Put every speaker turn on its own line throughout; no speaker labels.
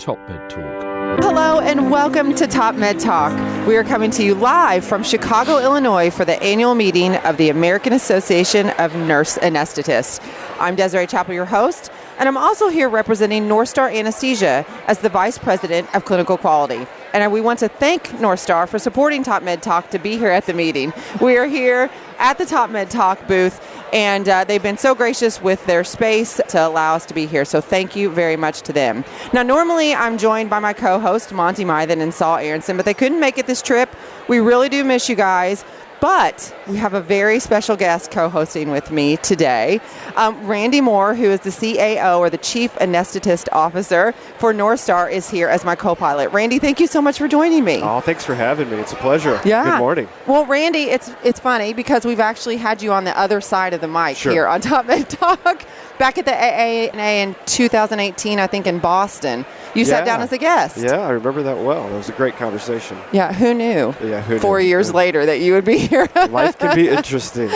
TopMedTalk.
Hello and welcome to TopMedTalk. We are coming to you live from Chicago, Illinois for the annual meeting of the American Association of Nurse Anesthetists. I'm Desiree, Chappell, your host, and I'm also here representing NorthStar Anesthesia as the Vice President of Clinical Quality. And we want to thank NorthStar for supporting TopMedTalk to be here at the meeting. We are here at the TopMedTalk booth, and they've been so gracious with their space to allow us to be here. So thank you very much to them. Now, normally I'm joined by my co-host, Monty Mythen and Saul Aronson, but they couldn't make it this trip. We really do miss you guys. But we have a very special guest co-hosting with me today. Randy Moore, who is the CAO, or the Chief Anesthetist Officer for NorthStar, is here as my co-pilot. Randy, thank you so much for joining me.
Oh, thanks for having me. It's a pleasure.
Yeah.
Good morning.
Well, Randy, it's funny because we've actually had you on the other side of the mic here on TopMedTalk. Back at the AANA in 2018, I think in Boston. You sat down as a guest.
Yeah, I remember that well. It was a great conversation.
Yeah, who knew?
Yeah, who knew?
4 years later that you would be here.
Life can be interesting.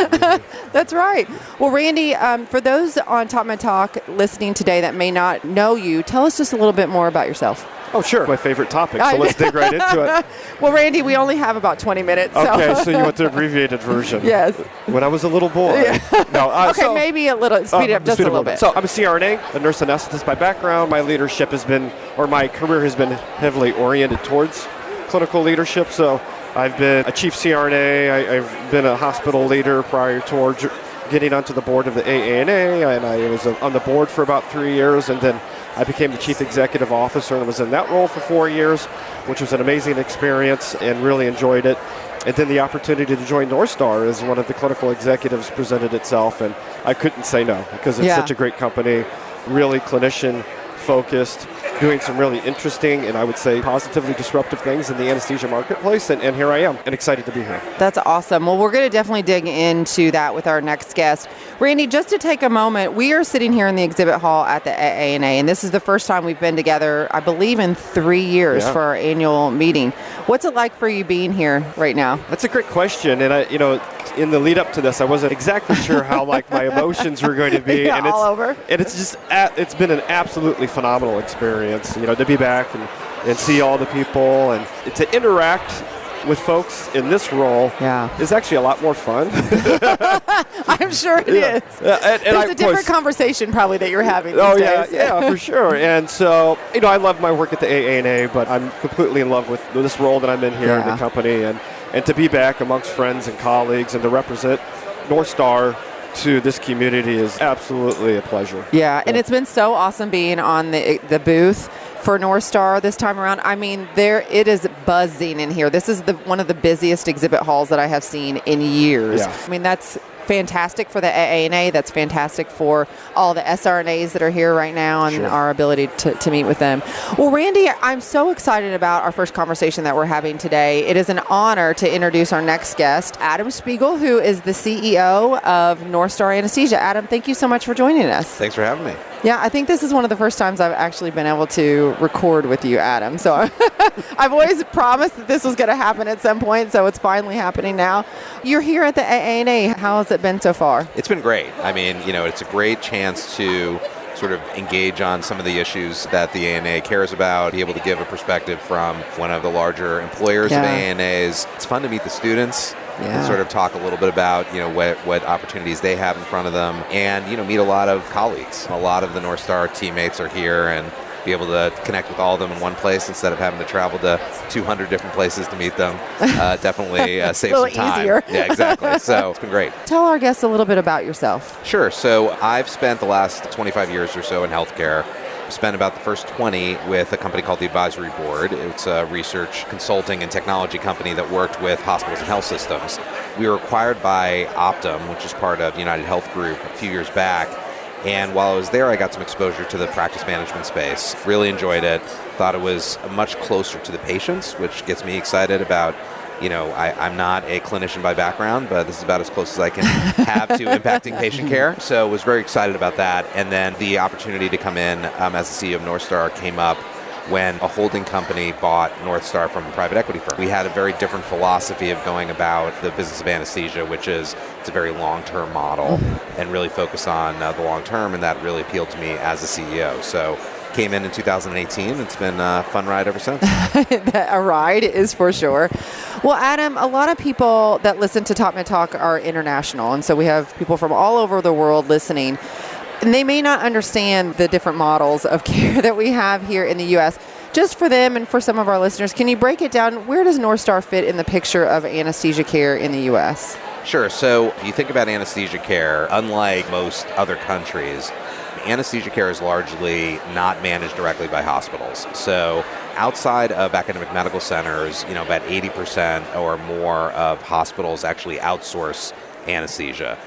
That's right. Well, Randy, for those on TopMedTalk listening today that may not know you, tell us just a little bit more about yourself.
Oh, sure. My favorite topic, so let's dig right into it.
Well, Randy, we only have about 20 minutes.
Okay, so you want the abbreviated version.
Yes.
When I was a little boy.
Yeah.
No,
okay, maybe a little, speed it up just a little bit.
So I'm a CRNA, a nurse anesthetist by background. My leadership has been, or my career has been heavily oriented towards clinical leadership. So I've been a chief CRNA. I've been a hospital leader prior to getting onto the board of the AANA, and I was on the board for about 3 years, and then I became the chief executive officer and was in that role for 4 years, which was an amazing experience and really enjoyed it. And then the opportunity to join NorthStar as one of the clinical executives presented itself, and I couldn't say no because it's such a great company, really clinician focused, doing some really interesting and I would say positively disruptive things in the anesthesia marketplace, and here I am and excited to be here.
That's awesome. Well, we're going to definitely dig into that with our next guest. Randy, just to take a moment, we are sitting here in the exhibit hall at the AANA, and this is the first time we've been together, I believe, in 3 years for our annual meeting. What's it like for you being here right now?
That's a great question, and in the lead up to this, I wasn't exactly sure how my emotions were going to be, and it's been an absolutely phenomenal experience, to be back and see all the people and to interact with folks in this role is actually a lot more fun.
I'm sure it is. There's a different conversation probably that you're having these days.
Yeah, for sure. And so, I love my work at the AANA, but I'm completely in love with this role that I'm in here in the company, and to be back amongst friends and colleagues and to represent NorthStar to this community is absolutely a pleasure.
Yeah, and it's been so awesome being on the booth for NorthStar this time around. I mean, it is buzzing in here. This is one of the busiest exhibit halls that I have seen in years.
Yeah.
I mean, that's fantastic for the AANA. That's fantastic for all the SRNAs that are here right now and our ability to meet with them. Well, Randy, I'm so excited about our first conversation that we're having today. It is an honor to introduce our next guest, Adam Spiegel, who is the CEO of NorthStar Anesthesia. Adam, thank you so much for joining us.
Thanks for having me.
Yeah, I think this is one of the first times I've actually been able to record with you, Adam. So I've always promised that this was going to happen at some point, so it's finally happening now. You're here at the AANA. How has it been so far?
It's been great. I mean, it's a great chance to sort of engage on some of the issues that the AANA cares about, be able to give a perspective from one of the larger employers of AANAs. It's fun to meet the students. And sort of talk a little bit about, what opportunities they have in front of them, and, meet a lot of colleagues. A lot of the NorthStar teammates are here, and be able to connect with all of them in one place instead of having to travel to 200 different places to meet them. Definitely saves some time.
Easier.
Yeah, exactly. So it's been great.
Tell our guests a little bit about yourself.
Sure. So I've spent the last 25 years or so in healthcare. Spent about the first 20 with a company called the Advisory Board. It's a research, consulting, and technology company that worked with hospitals and health systems. We were acquired by Optum, which is part of United Health Group, a few years back. And while I was there, I got some exposure to the practice management space. Really enjoyed it. Thought it was much closer to the patients, which gets me excited about I'm not a clinician by background, but this is about as close as I can have to impacting patient care. So I was very excited about that. And then the opportunity to come in as the CEO of NorthStar came up when a holding company bought NorthStar from a private equity firm. We had a very different philosophy of going about the business of anesthesia, which is it's a very long-term model and really focus on the long term, and that really appealed to me as a CEO. So Came in 2018. It's been a fun ride ever since.
A ride is for sure. Well, Adam, a lot of people that listen to TopMedTalk are international, and so we have people from all over the world listening, and they may not understand the different models of care that we have here in the U.S. Just for them and for some of our listeners, can you break it down? Where does NorthStar fit in the picture of anesthesia care in the U.S.?
Sure. So if you think about anesthesia care, unlike most other countries, anesthesia care is largely not managed directly by hospitals. So outside of academic medical centers, about 80% or more of hospitals actually outsource anesthesia.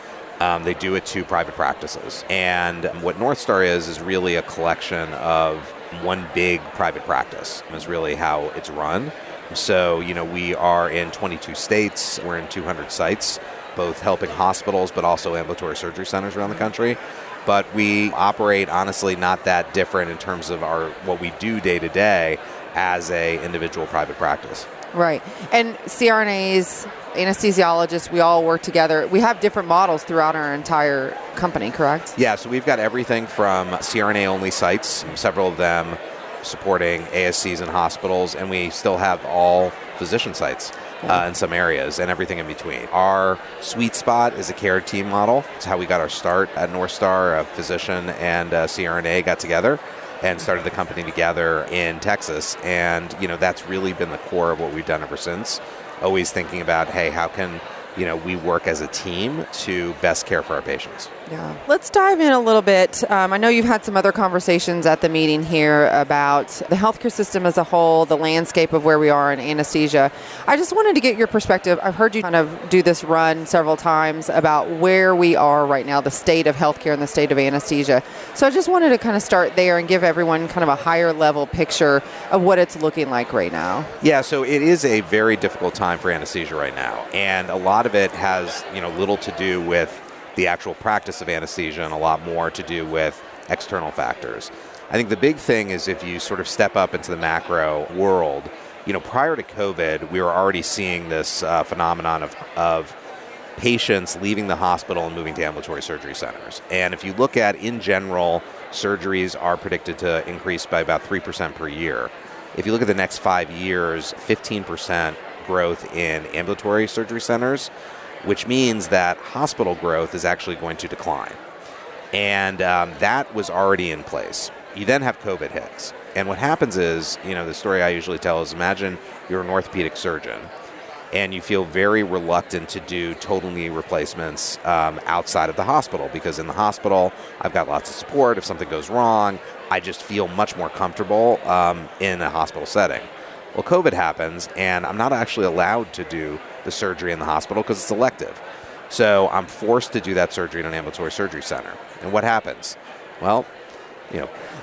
They do it to private practices. And what NorthStar is really a collection of one big private practice. Is really how it's run. So, we are in 22 states. We're in 200 sites, both helping hospitals but also ambulatory surgery centers around the country. But we operate, honestly, not that different in terms of what we do day to day as a individual private practice.
Right. And CRNAs, anesthesiologists, we all work together. We have different models throughout our entire company, correct?
Yeah, so we've got everything from CRNA-only sites, several of them supporting ASCs in hospitals, and we still have all physician sites in some areas and everything in between. Our sweet spot is a care team model. It's how we got our start at NorthStar. A physician and CRNA got together and started the company together in Texas. And, that's really been the core of what we've done ever since. Always thinking about, hey, how can, we work as a team to best care for our patients.
Yeah. Let's dive in a little bit. I know you've had some other conversations at the meeting here about the healthcare system as a whole, the landscape of where we are in anesthesia. I just wanted to get your perspective. I've heard you kind of do this run several times about where we are right now, the state of healthcare and the state of anesthesia. So I just wanted to kind of start there and give everyone kind of a higher level picture of what it's looking like right now.
Yeah, so it is a very difficult time for anesthesia right now. And a lot of it has, little to do with the actual practice of anesthesia and a lot more to do with external factors. I think the big thing is if you sort of step up into the macro world, prior to COVID, we were already seeing this phenomenon of patients leaving the hospital and moving to ambulatory surgery centers. And if you look at, in general, surgeries are predicted to increase by about 3% per year. If you look at the next 5 years, 15% growth in ambulatory surgery centers, which means that hospital growth is actually going to decline. And that was already in place. You then have COVID hits. And what happens is, the story I usually tell is, imagine you're an orthopedic surgeon and you feel very reluctant to do total knee replacements outside of the hospital, because in the hospital, I've got lots of support. If something goes wrong, I just feel much more comfortable in a hospital setting. Well, COVID happens, and I'm not actually allowed to do the surgery in the hospital because it's elective. So I'm forced to do that surgery in an ambulatory surgery center. And what happens? Well,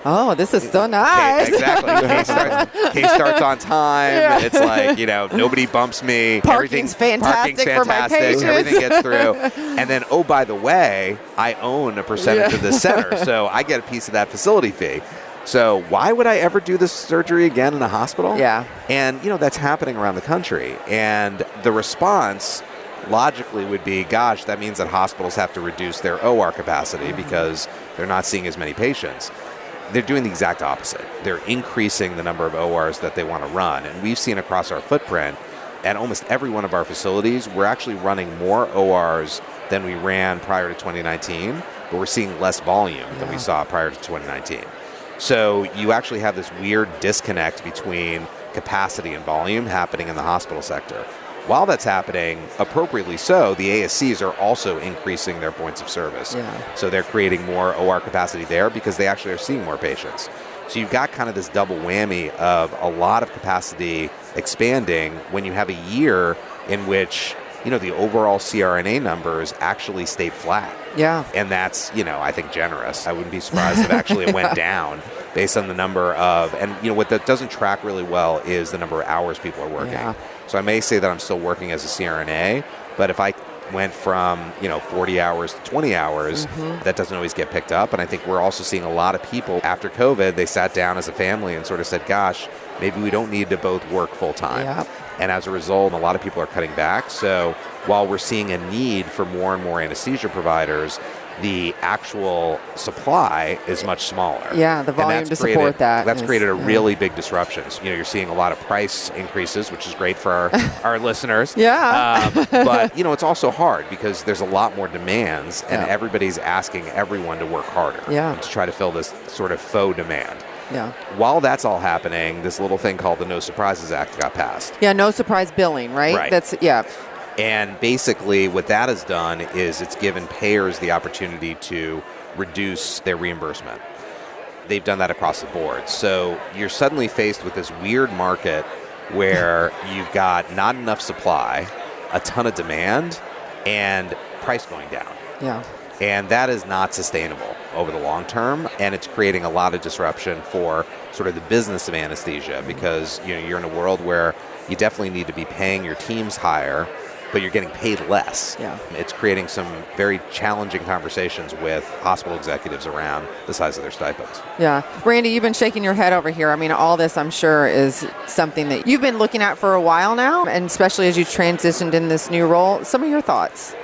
oh, this is so nice.
Exactly. Case starts on time. Yeah. It's like, nobody bumps me.
Parking's fantastic for my patients.
Everything gets through. And then, oh, by the way, I own a percentage of this center, so I get a piece of that facility fee. So why would I ever do this surgery again in a hospital?
Yeah.
And, that's happening around the country. And the response logically would be, gosh, that means that hospitals have to reduce their OR capacity because they're not seeing as many patients. They're doing the exact opposite. They're increasing the number of ORs that they want to run. And we've seen across our footprint, at almost every one of our facilities, we're actually running more ORs than we ran prior to 2019, but we're seeing less volume than we saw prior to 2019. So you actually have this weird disconnect between capacity and volume happening in the hospital sector. While that's happening, appropriately so, the ASCs are also increasing their points of service.
Yeah.
So they're creating more OR capacity there because they actually are seeing more patients. So you've got kind of this double whammy of a lot of capacity expanding when you have a year in which, the overall CRNA numbers actually stayed flat.
Yeah.
And that's, I think generous. I wouldn't be surprised if actually it went down based on the number of, and what that doesn't track really well is the number of hours people are working.
Yeah.
So I may say that I'm still working as a CRNA, but if I went from 40 hours to 20 hours, that doesn't always get picked up. And I think we're also seeing a lot of people after COVID, they sat down as a family and sort of said, gosh, maybe we don't need to both work full time.
Yeah.
And as a result, a lot of people are cutting back. So while we're seeing a need for more and more anesthesia providers, the actual supply is much smaller.
Yeah, the volume to support that.
That's created a really big disruption. So, you're seeing a lot of price increases, which is great for our listeners.
Yeah.
But, it's also hard because there's a lot more demands, and everybody's asking everyone to work harder to try to fill this sort of faux demand.
Yeah.
While that's all happening, this little thing called the No Surprises Act got passed.
Yeah, no surprise billing, right?
Right. And basically what that has done is it's given payers the opportunity to reduce their reimbursement. They've done that across the board. So you're suddenly faced with this weird market where you've got not enough supply, a ton of demand, and price going down.
Yeah.
And that is not sustainable over the long term, and it's creating a lot of disruption for sort of the business of anesthesia because you're in a world where you definitely need to be paying your teams higher, but you're getting paid less.
Yeah.
It's creating some very challenging conversations with hospital executives around the size of their stipends.
Yeah. Randy, you've been shaking your head over here. I mean, all this, I'm sure, is something that you've been looking at for a while now, and especially as you transitioned in this new role. Some of your thoughts?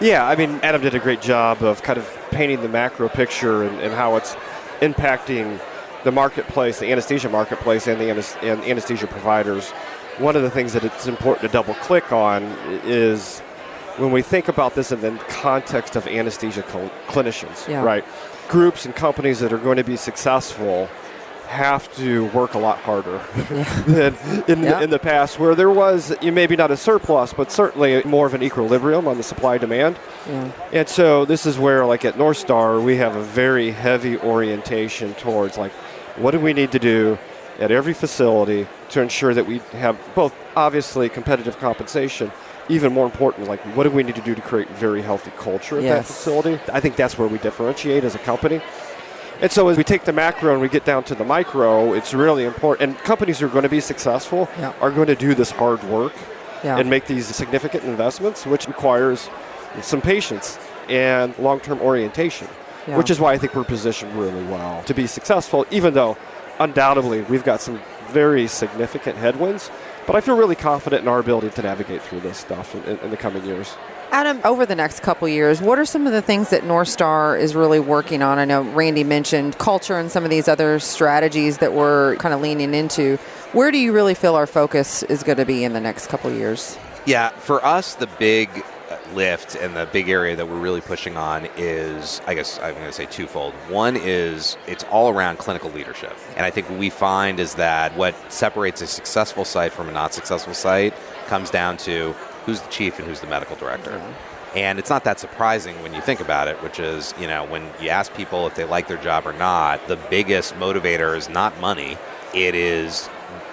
Yeah, I mean, Adam did a great job of kind of painting the macro picture and how it's impacting the marketplace, the anesthesia marketplace, and the anesthesia providers. One of the things that it's important to double click on is when we think about this in the context of anesthesia clinicians, right? Groups and companies that are going to be successful have to work a lot harder than in the past, where there was maybe not a surplus, but certainly more of an equilibrium on the supply-demand. And so this is where, like at NorthStar, we have a very heavy orientation towards, like, what do we need to do at every facility to ensure that we have both, obviously, competitive compensation, even more important, like, what do we need to do to create very healthy culture at that facility? I think that's where we differentiate as a company. And so as we take the macro and we get down to the micro, it's really important. And companies who are going to be successful are going to do this hard work and make these significant investments, which requires some patience and long-term orientation, which is why I think we're positioned really well to be successful, even though undoubtedly we've got some very significant headwinds. But I feel really confident in our ability to navigate through this stuff in the coming years.
Adam, over the next couple years, what are some of the things that NorthStar is really working on? I know Randy mentioned culture and some of these other strategies that we're kind of leaning into. Where do you really feel our focus is going to be in the next couple years?
Yeah, for us, the big lift and the big area that we're really pushing on is, I guess I'm going to say twofold. One is it's all around clinical leadership. And I think what we find is that what separates a successful site from a not successful site comes down to who's the chief and who's the medical director. And it's not that surprising when you think about it, which is, when you ask people if they like their job or not, the biggest motivator is not money. It is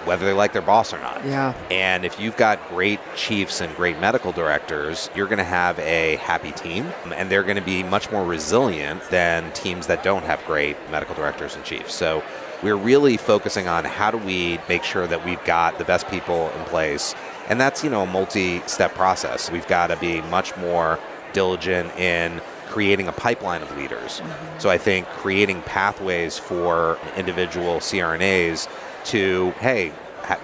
whether they like their boss or not. And if you've got great chiefs and great medical directors, you're going to have a happy team, and they're going to be much more resilient than teams that don't have great medical directors and chiefs. So we're really focusing on how do we make sure that we've got the best people in place. And that's, a multi-step process. We've got to be much more diligent in creating a pipeline of leaders. So I think creating pathways for individual CRNAs to, hey,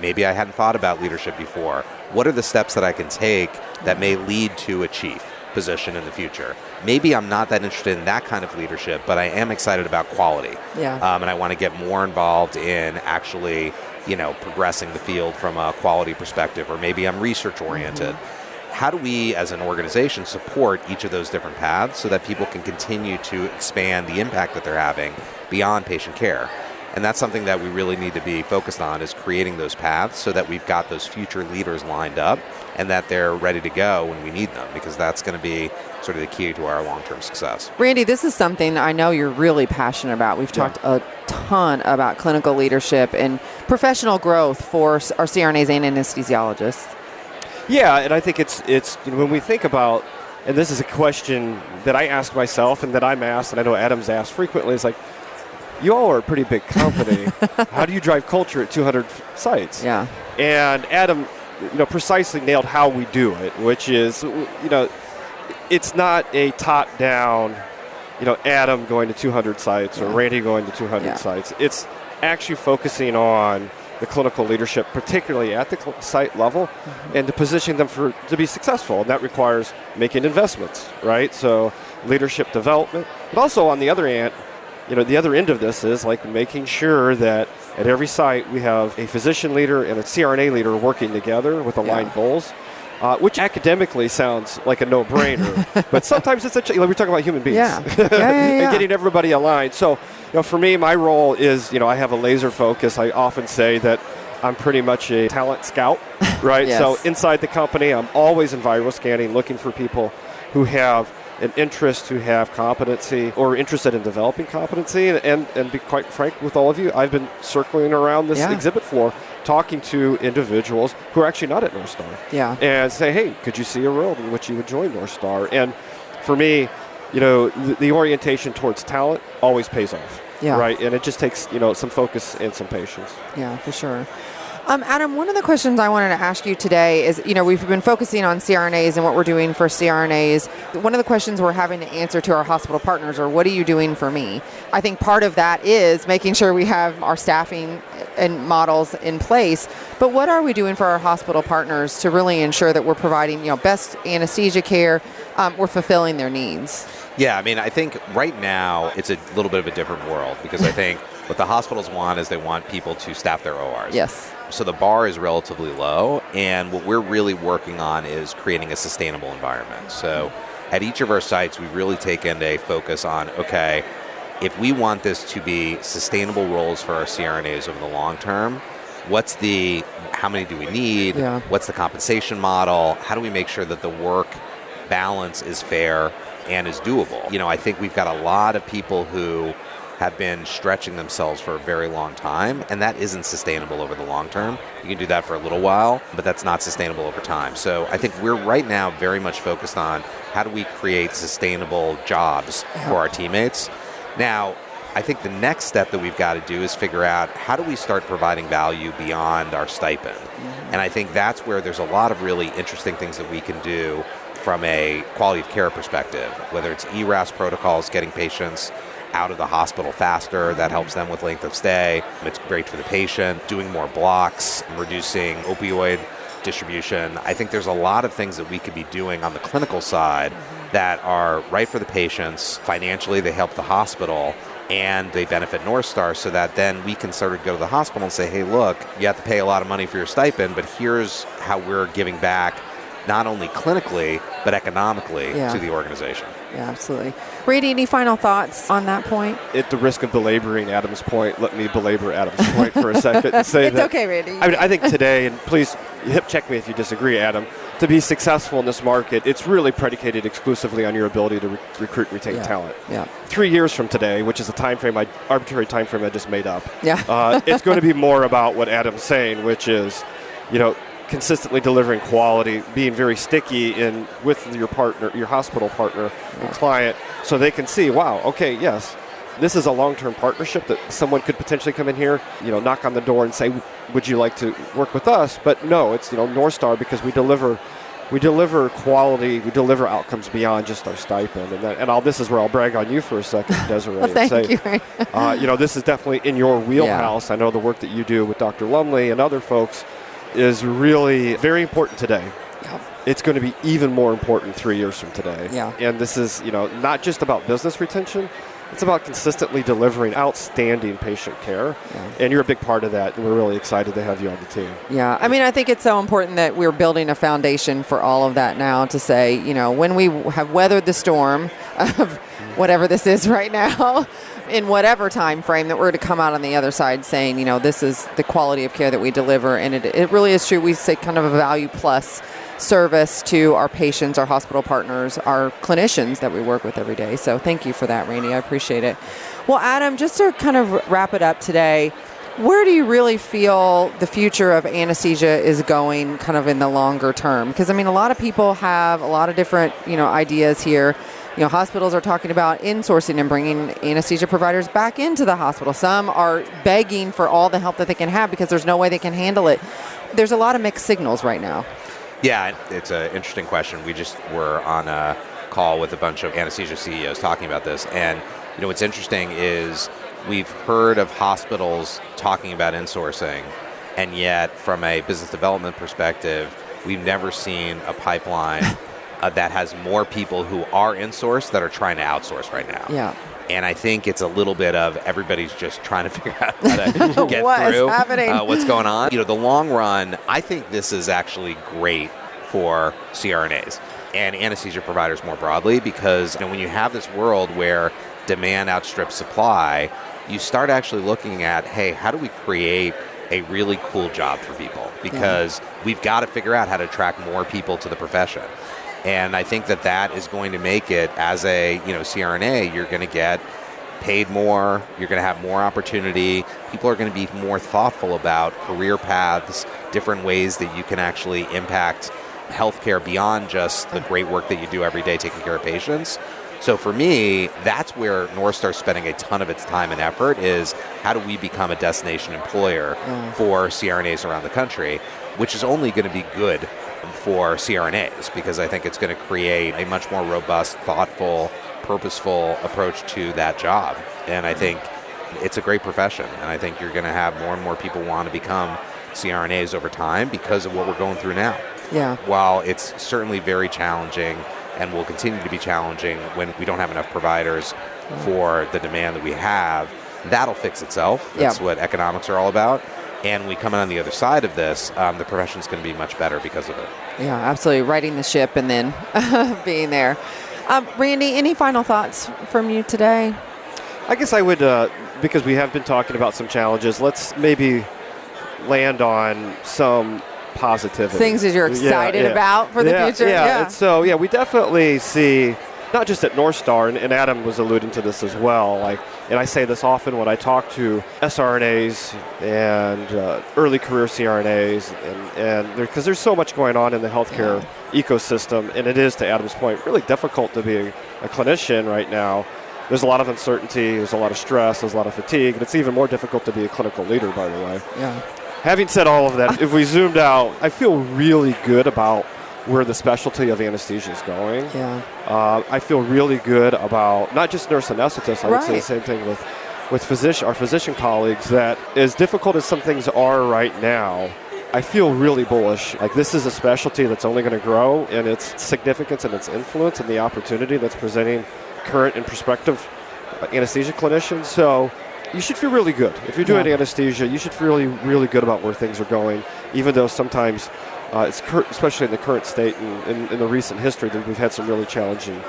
maybe I hadn't thought about leadership before. What are the steps that I can take that may lead to a chief position in the future? Maybe I'm not that interested in that kind of leadership, but I am excited about quality. And I want to get more involved in actually progressing the field from a quality perspective, or maybe I'm research oriented. How do we as an organization support each of those different paths so that people can continue to expand the impact that they're having beyond patient care? And that's something that we really need to be focused on, is creating those paths so that we've got those future leaders lined up and that they're ready to go when we need them, because that's going to be sort of the key to our long-term success.
Randy, this is something I know you're really passionate about. We've talked a ton about clinical leadership and professional growth for our CRNAs and anesthesiologists.
Yeah, and I think it's when we think about, and this is a question that I ask myself and that I'm asked, and I know Adam's asked frequently, is like, you all are a pretty big company. How do you drive culture at 200 sites? And Adam, precisely nailed how we do it, which is, it's not a top-down, Adam going to 200 sites or Randy going to 200 sites. It's actually focusing on the clinical leadership, particularly at the site level, and to position them to be successful. And that requires making investments, right? So leadership development. But also on the other hand, the other end of this is like making sure that at every site we have a physician leader and a CRNA leader working together with aligned goals, which academically sounds like a no-brainer, but sometimes it's we're talking about human beings and getting everybody aligned. So, for me, my role is, I have a laser focus. I often say that I'm pretty much a talent scout, right?
Yes.
So inside the company, I'm always in viral scanning, looking for people who have an interest, who have competency, or interested in developing competency. And be quite frank with all of you, I've been circling around this exhibit floor, talking to individuals who are actually not at NorthStar. And say, hey, could you see a world in which you would join NorthStar? And for me, the orientation towards talent always pays off. Right, and it just takes some focus and some patience.
Yeah, for sure. Adam, one of the questions I wanted to ask you today is, we've been focusing on CRNAs and what we're doing for CRNAs. One of the questions we're having to answer to our hospital partners are, what are you doing for me? I think part of that is making sure we have our staffing and models in place, but what are we doing for our hospital partners to really ensure that we're providing, best anesthesia care, we're fulfilling their needs?
Yeah, I think right now it's a little bit of a different world, because I think what the hospitals want is they want people to staff their ORs.
Yes.
So the bar is relatively low, and what we're really working on is creating a sustainable environment. So at each of our sites, we've really taken a focus on, okay, if we want this to be sustainable roles for our CRNAs over the long term, how many do we need? What's the compensation model? How do we make sure that the work balance is fair and is doable? I think we've got a lot of people who have been stretching themselves for a very long time, and that isn't sustainable over the long term. You can do that for a little while, but that's not sustainable over time. So I think we're right now very much focused on how do we create sustainable jobs for our teammates. Now, I think the next step that we've got to do is figure out, how do we start providing value beyond our stipend? And I think that's where there's a lot of really interesting things that we can do from a quality of care perspective, whether it's ERAS protocols, getting patients out of the hospital faster, that helps them with length of stay. It's great for the patient, doing more blocks, reducing opioid distribution. I think there's a lot of things that we could be doing on the clinical side that are right for the patients. Financially, they help the hospital, and they benefit NorthStar, so that then we can sort of go to the hospital and say, hey, look, you have to pay a lot of money for your stipend, but here's how we're giving back, not only clinically, but economically to the organization.
Yeah, absolutely. Randy, any final thoughts on that point?
At the risk of belaboring Adam's point, let me belabor Adam's point for a second and say
it's okay, Randy.
I think today, and please hip check me if you disagree, Adam, to be successful in this market, it's really predicated exclusively on your ability to recruit and retain talent. 3 years from today, which is a arbitrary time frame I just made up, it's going to be more about what Adam's saying, which is, consistently delivering quality, being very sticky with your partner, your hospital partner, and client, so they can see, wow, okay, yes, this is a long-term partnership that someone could potentially come in here, knock on the door and say, would you like to work with us? But no, it's NorthStar, because we deliver quality, we deliver outcomes beyond just our stipend, and this is where I'll brag on you for a second, Desiree.
Well, thank you.
This is definitely in your wheelhouse. I know the work that you do with Dr. Lumley and other folks is really very important today. It's going to be even more important 3 years from today. And this is, not just about business retention. It's about consistently delivering outstanding patient care. And you're a big part of that, and we're really excited to have you on the team.
I think it's so important that we're building a foundation for all of that now, to say, when we have weathered the storm of whatever this is right now, in whatever time frame, that we're to come out on the other side saying, this is the quality of care that we deliver. And it really is true. We say kind of a value plus service to our patients, our hospital partners, our clinicians that we work with every day. So thank you for that, Randy. I appreciate it. Well, Adam, just to kind of wrap it up today, where do you really feel the future of anesthesia is going kind of in the longer term? Because, a lot of people have a lot of different, ideas here. Hospitals are talking about insourcing and bringing anesthesia providers back into the hospital. Some are begging for all the help that they can have because there's no way they can handle it. There's a lot of mixed signals right now.
Yeah, it's an interesting question. We just were on a call with a bunch of anesthesia CEOs talking about this. And, what's interesting is we've heard of hospitals talking about insourcing, and yet from a business development perspective, we've never seen a pipeline that has more people who are insourced that are trying to outsource right now.
Yeah.
And I think it's a little bit of everybody's just trying to figure out how to get
What
through
is happening?
What's going on. The long run, I think this is actually great for CRNAs and anesthesia providers more broadly, because when you have this world where demand outstrips supply, you start actually looking at, hey, how do we create a really cool job for people? Because we've got to figure out how to attract more people to the profession. And I think that is going to make it, as a CRNA, you're going to get paid more, you're going to have more opportunity, people are going to be more thoughtful about career paths, different ways that you can actually impact healthcare beyond just the great work that you do every day taking care of patients. So for me, that's where NorthStar is spending a ton of its time and effort, is how do we become a destination employer for CRNAs around the country, which is only going to be good for CRNAs, because I think it's going to create a much more robust, thoughtful, purposeful approach to that job. And I think it's a great profession, and I think you're going to have more and more people want to become CRNAs over time because of what we're going through now.
Yeah.
While it's certainly very challenging and will continue to be challenging when we don't have enough providers for the demand that we have, that'll fix itself. That's what economics are all about. And we come in on the other side of this, the profession's going to be much better because of it.
Yeah, absolutely. Righting the ship and then being there. Randy, any final thoughts from you today?
I guess I would, because we have been talking about some challenges, let's maybe land on some positivity.
Things that you're excited about for the future?
Yeah. And so, we definitely see, not just at NorthStar, and Adam was alluding to this as well, and I say this often when I talk to SRNAs and early career CRNAs, and because there's so much going on in the healthcare ecosystem, and it is, to Adam's point, really difficult to be a clinician right now. There's a lot of uncertainty, there's a lot of stress, there's a lot of fatigue, and it's even more difficult to be a clinical leader, by the way.
Yeah.
Having said all of that, if we zoomed out, I feel really good about where the specialty of anesthesia is going.
Yeah.
I feel really good about not just nurse anesthetists. I would say the same thing with our physician colleagues, that as difficult as some things are right now, I feel really bullish. This is a specialty that's only going to grow in its significance and its influence and the opportunity that's presenting current and prospective anesthesia clinicians. So you should feel really good. If you're doing anesthesia, you should feel really, really good about where things are going, even though sometimes especially in the current state and in the recent history, that we've had some really challenging,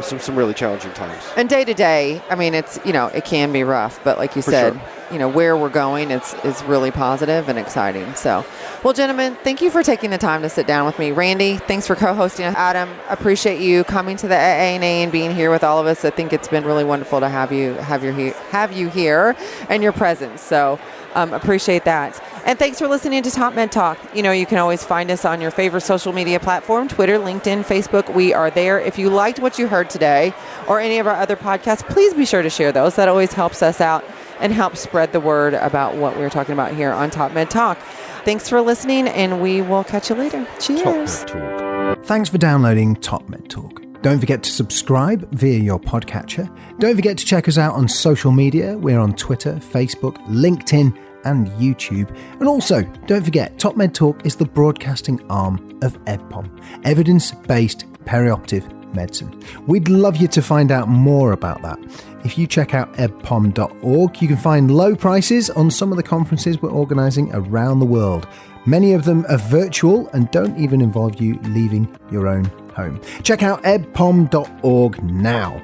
some really challenging times.
And day to day, I mean, it's it can be rough, but like you said, where we're going, it's really positive and exciting. So, well, gentlemen, thank you for taking the time to sit down with me. Randy, thanks for co-hosting. Adam, appreciate you coming to the AANA and being here with all of us. I think it's been really wonderful to have you here and your presence. So. Appreciate that. And thanks for listening to TopMedTalk. You can always find us on your favorite social media platform, Twitter, LinkedIn, Facebook. We are there. If you liked what you heard today or any of our other podcasts, please be sure to share those. That always helps us out and helps spread the word about what we're talking about here on TopMedTalk. Thanks for listening, and we will catch you later. Cheers.
Thanks for downloading TopMedTalk. Don't forget to subscribe via your podcatcher. Don't forget to check us out on social media. We're on Twitter, Facebook, LinkedIn, and YouTube. And also, don't forget, TopMedTalk is the broadcasting arm of EBPOM, Evidence-Based Perioperative Medicine. We'd love you to find out more about that. If you check out ebpom.org, you can find low prices on some of the conferences we're organising around the world. Many of them are virtual and don't even involve you leaving your own home. Check out ebpom.org now.